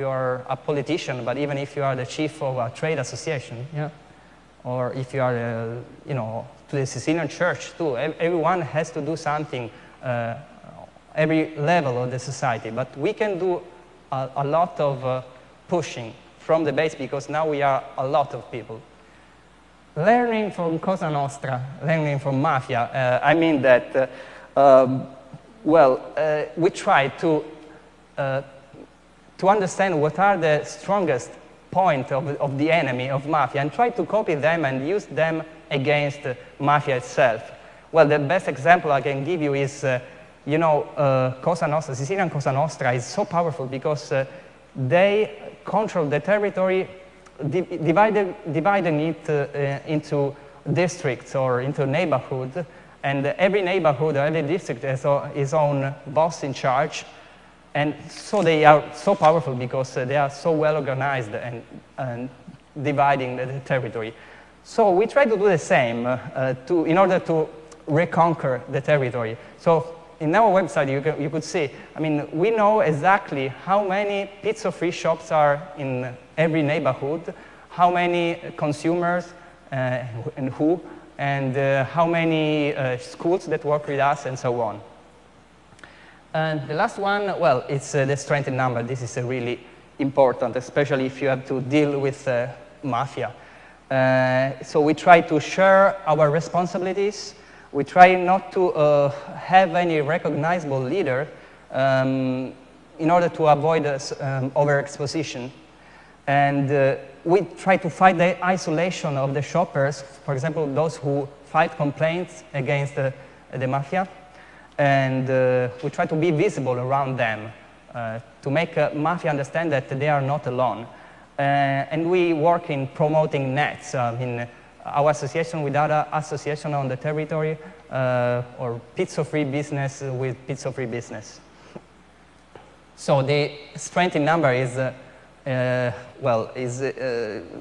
are a politician, but even if you are the chief of a trade association, yeah, or if you are, to the Sicilian church too, everyone has to do something, every level of the society. But we can do a lot of pushing from the base because now we are a lot of people. Learning from Cosa Nostra, learning from Mafia, I mean that, we try to understand what are the strongest points of the enemy of Mafia and try to copy them and use them against Mafia itself. Well, the best example I can give you is, Cosa Nostra, Sicilian Cosa Nostra is so powerful because they control the territory, dividing it into districts or into neighborhoods, and every neighborhood or every district has its own boss in charge, and so they are so powerful because they are so well organized and dividing the territory. So we try to do the same in order to reconquer the territory. So in our website, you could see, I mean, we know exactly how many pizzo-free shops are in every neighborhood, how many consumers and who, and how many schools that work with us, and so on. And the last one, well, it's the strength in number. This is really important, especially if you have to deal with Mafia. So we try to share our responsibilities. We try not to have any recognizable leader in order to avoid overexposition. And we try to fight the isolation of the shoppers, for example, those who fight complaints against the mafia. And we try to be visible around them to make mafia understand that they are not alone. And we work in promoting nets in our association with other associations on the territory, or pizzo-free business with pizzo-free business. So the strength in number is,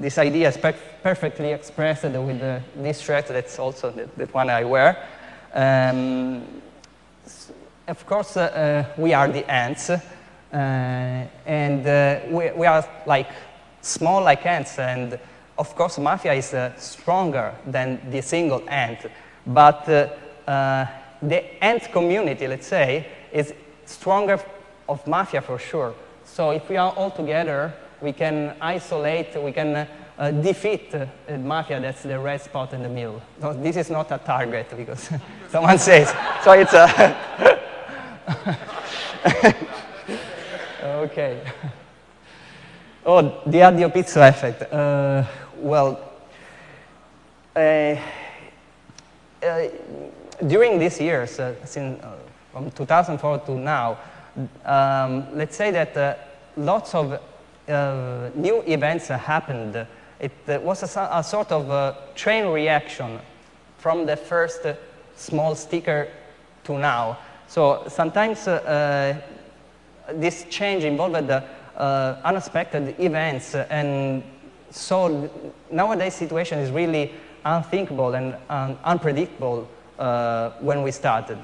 this idea is perfectly expressed with this shirt. That's also the one I wear. Of course, we are the ants, and we are like small like ants, and of course mafia is stronger than the single ant, but the ant community, let's say, is stronger of mafia for sure. So if we are all together, we can isolate, we can defeat mafia. That's the red spot in the middle. No, this is not a target because someone says. So it's a okay. Oh, the Addiopizzo effect. During these years, since from 2004 to now, let's say that lots of new events happened. It was a sort of chain reaction from the first small sticker to now. So sometimes this change involved unexpected events, and so nowadays situation is really unthinkable and unpredictable when we started.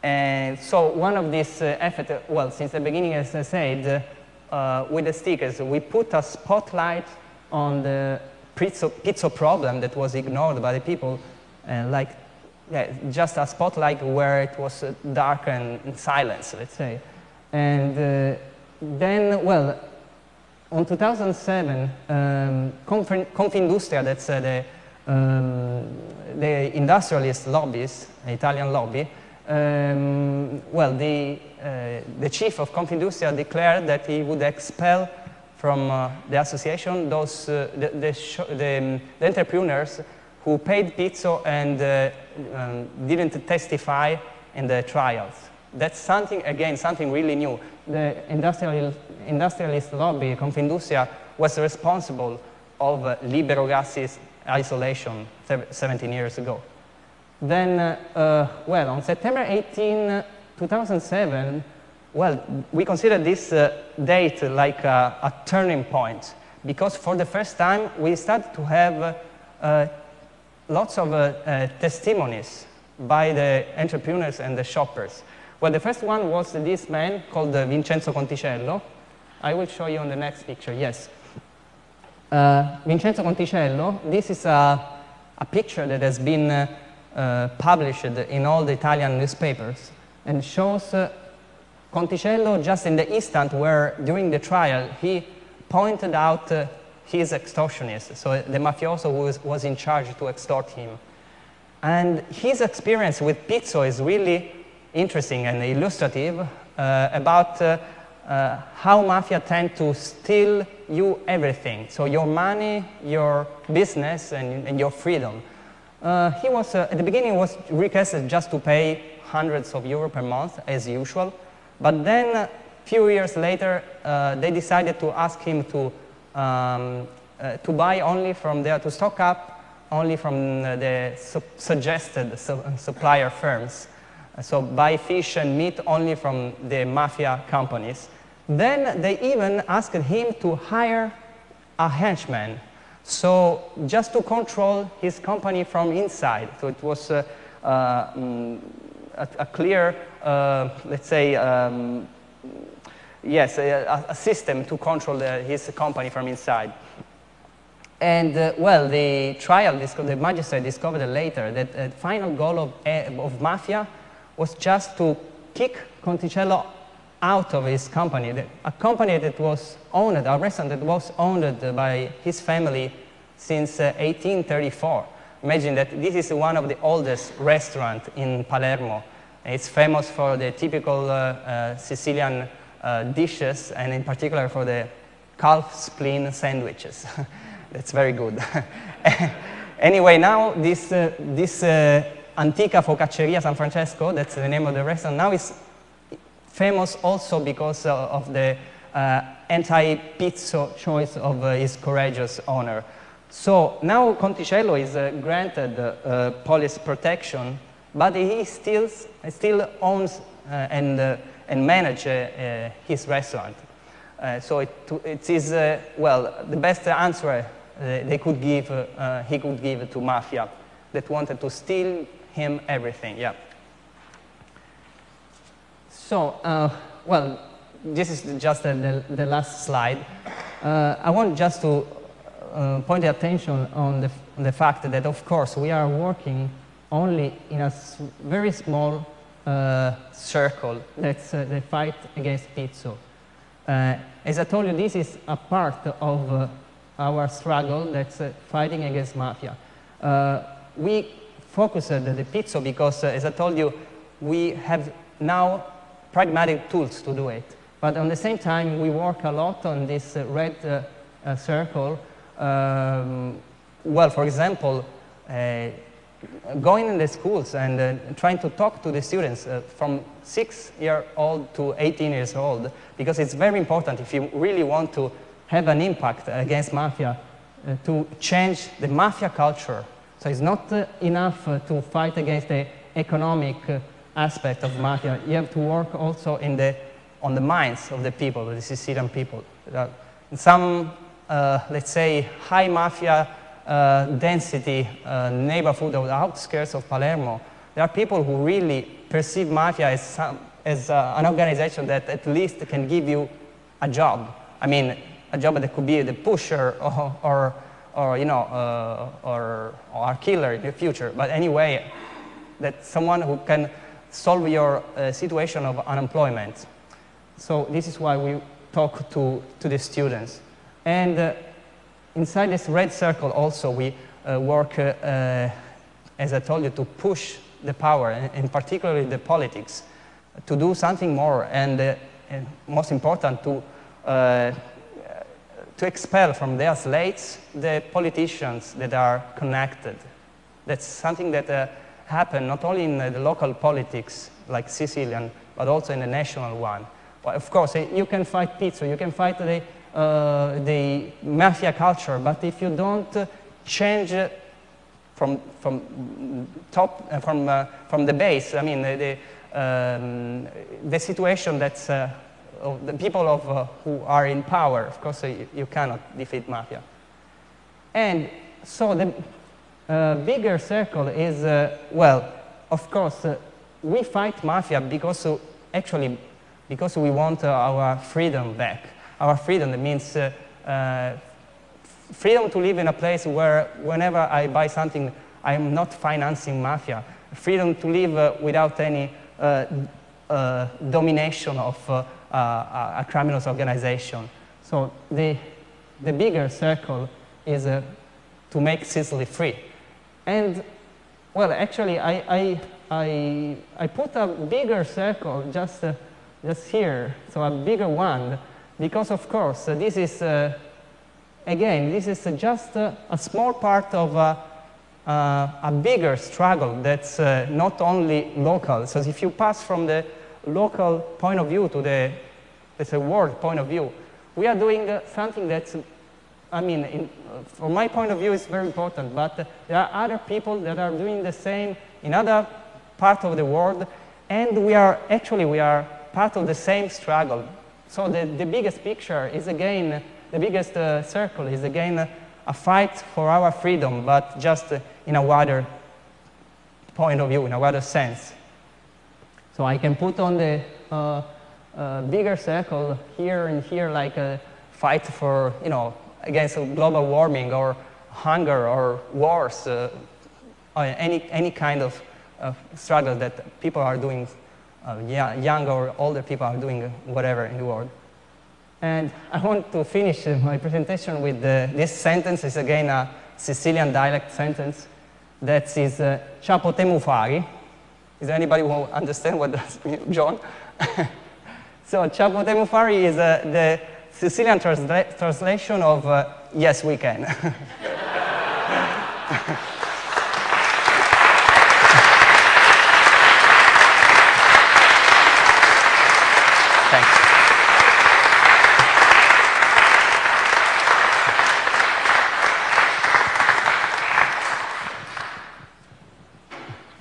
And so one of these efforts, well, since the beginning, as I said, with the stickers, we put a spotlight on the pizzo problem that was ignored by the people, just a spotlight where it was dark and in silence, let's say. And then, well, on 2007, Confindustria, that's the industrialist lobbies, Italian lobby, well, the chief of Confindustria declared that he would expel from the association those the entrepreneurs who paid pizzo and didn't testify in the trials. That's something, again, something really new. The industrialist lobby, Confindustria, was responsible of Libero Gassi's isolation 17 years ago. Then, well, on September 18, 2007, well, we consider this date like a turning point, because for the first time we started to have lots of testimonies by the entrepreneurs and the shoppers. Well, the first one was this man called Vincenzo Conticello. I will show you on the next picture, yes. Vincenzo Conticello, this is a picture that has been published in all the Italian newspapers and shows Conticello just in the instant where, during the trial, he pointed out his extortionist, so the mafioso who was in charge to extort him. And his experience with pizzo is really interesting and illustrative about how mafia tend to steal you everything, so your money, your business, and your freedom. He was, at the beginning, was requested just to pay hundreds of euros per month, as usual. But then, a few years later, they decided to ask him to buy only from there, to stock up only from the suggested supplier firms. So buy fish and meat only from the mafia companies. Then they even asked him to hire a henchman. So just to control his company from inside. So it was a clear, let's say, yes, a system to control his company from inside. And well, the trial, the magistrate discovered later that the final goal of mafia was just to kick Conticello out of his company, a company that was owned, a restaurant that was owned by his family since 1834. Imagine that this is one of the oldest restaurants in Palermo. It's famous for the typical Sicilian dishes, and in particular for the calf spleen sandwiches. That's very good. Anyway, now this Antica Focacceria San Francesco, that's the name of the restaurant, now is famous also because of the anti-pizzo choice of his courageous owner. So now Conticello is granted police protection, but he still owns and manages his restaurant. So it is, well, the best answer he could give to Mafia that wanted to steal him everything, yeah. So, well, this is just the last slide. I want just to point the attention on the fact that, of course, we are working only in a very small circle. That's the fight against pizzo. As I told you, this is a part of our struggle that's fighting against Mafia. We focused on the pizzo because, as I told you, we have now pragmatic tools to do it. But at the same time, we work a lot on this red circle. Well, for example, going in the schools and trying to talk to the students from 6-year-old to 18 years old, because it's very important if you really want to have an impact against Mafia, to change the Mafia culture. So it's not enough to fight against the economic aspect of Mafia. You have to work also on the minds of the people, the Sicilian people. In some, let's say, high Mafia density neighborhood of the outskirts of Palermo, there are people who really perceive Mafia as an organization that at least can give you a job. I mean, a job that could be the pusher or a killer in the future. But anyway, that's someone who can solve your situation of unemployment. So this is why we talk to the students. And inside this red circle also we work, as I told you, to push the power, and particularly the politics, to do something more, and most important, to expel from their slates the politicians that are connected. That's something that happened not only in the local politics, like Sicilian, but also in the national one. Well, of course, you can fight pizza, you can fight the Mafia culture, but if you don't change from the base, I mean, the situation that's of the people who are in power, of course, you cannot defeat Mafia. And so the bigger circle is, well, of course, we fight Mafia because actually because we want our freedom back. Our freedom, that means freedom to live in a place where whenever I buy something, I am not financing Mafia. Freedom to live without any domination of a criminal organization. So the bigger circle is to make Sicily free. And, well, actually, I put a bigger circle just here, so a bigger one, because, of course, this is, again, this is just a small part of a bigger struggle that's not only local. So if you pass from the local point of view to the, let's say, world point of view, we are doing something that's, I mean, from my point of view, it's very important, but there are other people that are doing the same in other parts of the world, and we are part of the same struggle. So the biggest picture is, again, the biggest circle is, again, a fight for our freedom, but just in a wider point of view, in a wider sense. So I can put on the bigger circle here and here, like a fight for, you know, against global warming or hunger or wars, or any kind of struggle that people are doing, young or older people are doing whatever in the world. And I want to finish my presentation with this sentence. It's again a Sicilian dialect sentence that is "Ciao potemu fare." Is there anybody who understands what that means, John? So "Ciao potemu fare" is the Sicilian translation of yes, we can. Thanks.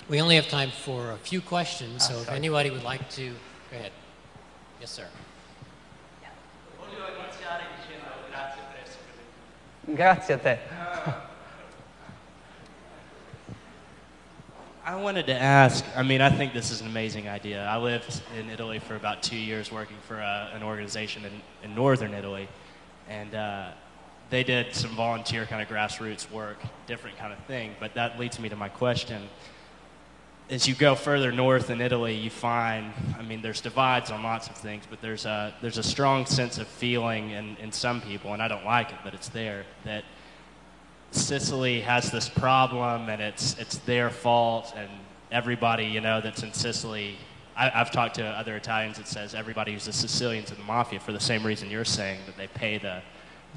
We only have time for a few questions, so if anybody would like to, go ahead. Yes, sir.
Grazie a te.
I wanted to ask, I mean, I think this is an amazing idea. I lived in Italy for about 2 years working for an organization in northern Italy, and they did some volunteer kind of grassroots work, different kind of thing, but that leads me to my question. As you go further north in Italy, you find, I mean, there's divides on lots of things, but there's a strong sense of feeling in some people, and I don't like it, but it's there, that Sicily has this problem and it's their fault, and everybody, you know, that's in Sicily, I've talked to other Italians that says everybody who's the Sicilians in the Mafia for the same reason you're saying, that they pay the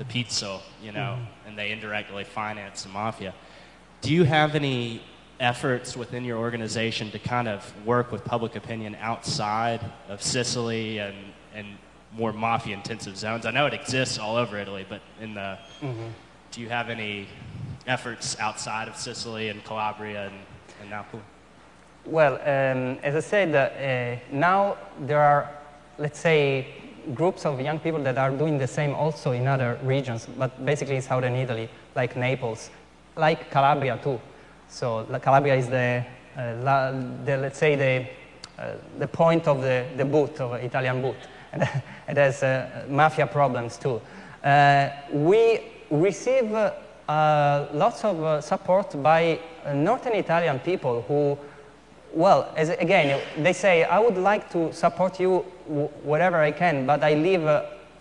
pizzo, you know, and they indirectly finance the Mafia. Do you have any efforts within your organization to kind of work with public opinion outside of Sicily and more Mafia-intensive zones? I know it exists all over Italy, but in the... Do you have any efforts outside of Sicily and Calabria and Napoli?
Well, as I said, now there are, let's say, groups of young people that are doing the same also in other regions, but basically in southern Italy, like Naples, like Calabria too. So Calabria is let's say, the point of the boot, of Italian boot. And it has mafia problems too. We receive lots of support by northern Italian people who, well, again, they say, I would like to support you wherever I can, but I live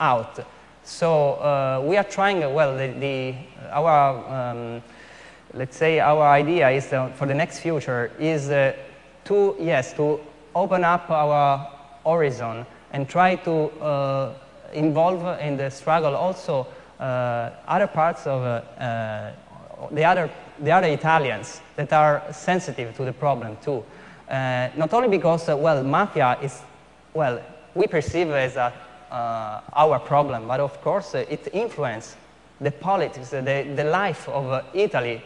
out. So we are trying, well, let's say our idea is for the next future is to open up our horizon and try to involve in the struggle also other parts of the other Italians that are sensitive to the problem too. Not only because, well, mafia is, well, we perceive as our problem, but of course it influences the politics, the life of Italy,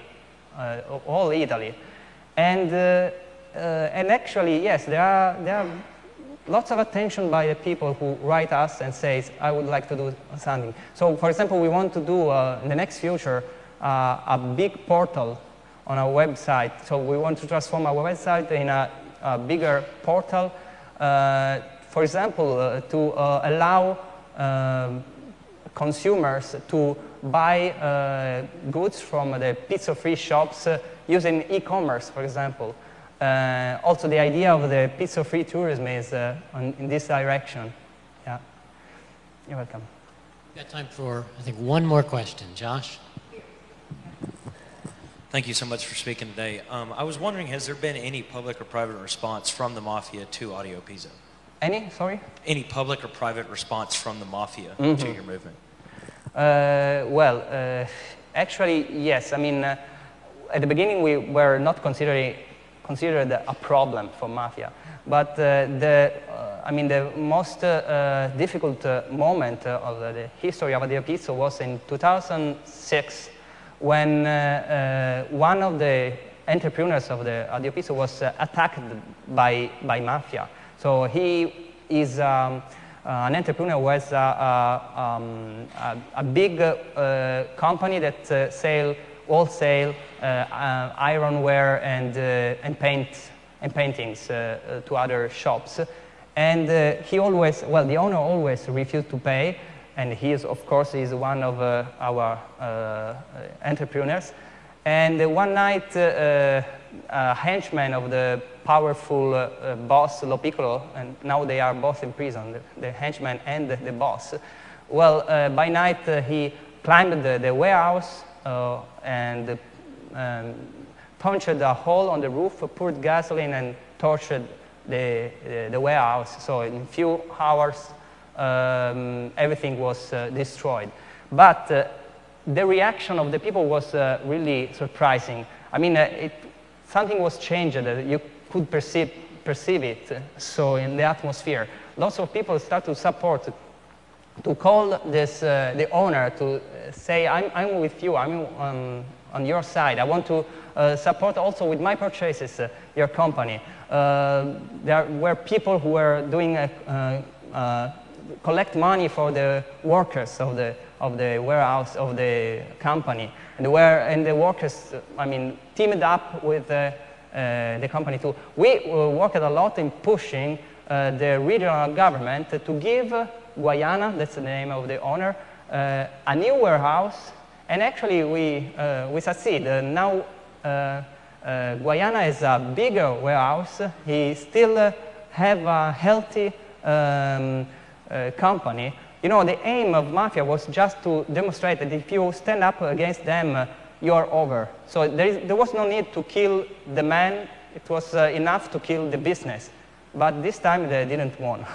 of all Italy. And actually, yes, there are lots of attention by the people who write us and says, I would like to do something. So, for example, we want to do, in the next future, a big portal on our website. So we want to transform our website in a bigger portal, for example, to allow consumers to buy goods from the pizzo-free shops using e-commerce, for example. Also, the idea of the pizzo-free tourism is in this direction. Yeah, you're welcome.
We've got time for, I think, one more question. Josh?
Thank you so much for speaking today. I was wondering, has there been any public or private response from the Mafia to Addiopizzo?
Any, sorry?
Any public or private response from the Mafia to your movement?
Well, actually, yes. I mean, at the beginning, we were not considered a problem for Mafia. But I mean, the most difficult moment of the history of Addiopizzo was in 2006, when one of the entrepreneurs of the Addiopizzo was attacked by Mafia. So he is an entrepreneur who has a big company that sells wholesale ironware and paintings to other shops. And he always, well, the owner always refused to pay, and he is, of course, is one of our entrepreneurs. And one night, a henchman of the powerful boss, Lo Piccolo, and now they are both in prison, the henchman and the boss. Well, by night, he climbed the warehouse and punched a hole on the roof, poured gasoline, and torched the warehouse. So in a few hours, everything was destroyed. But the reaction of the people was really surprising. I mean, something was changed. You could perceive it. So in the atmosphere, lots of people start to support, to call this the owner to say, I'm with you. I'm on your side. I want to support also with my purchases your company. There were people who were doing collect money for the workers of the warehouse of the company, and the workers, I mean, teamed up with the company too. We worked a lot in pushing the regional government to give Guayana, that's the name of the owner, a new warehouse, and actually we succeed. Now Guayana is a bigger warehouse. He still have a healthy company. You know, the aim of Mafia was just to demonstrate that if you stand up against them, you're over. So there was no need to kill the man. It was enough to kill the business. But this time they didn't won.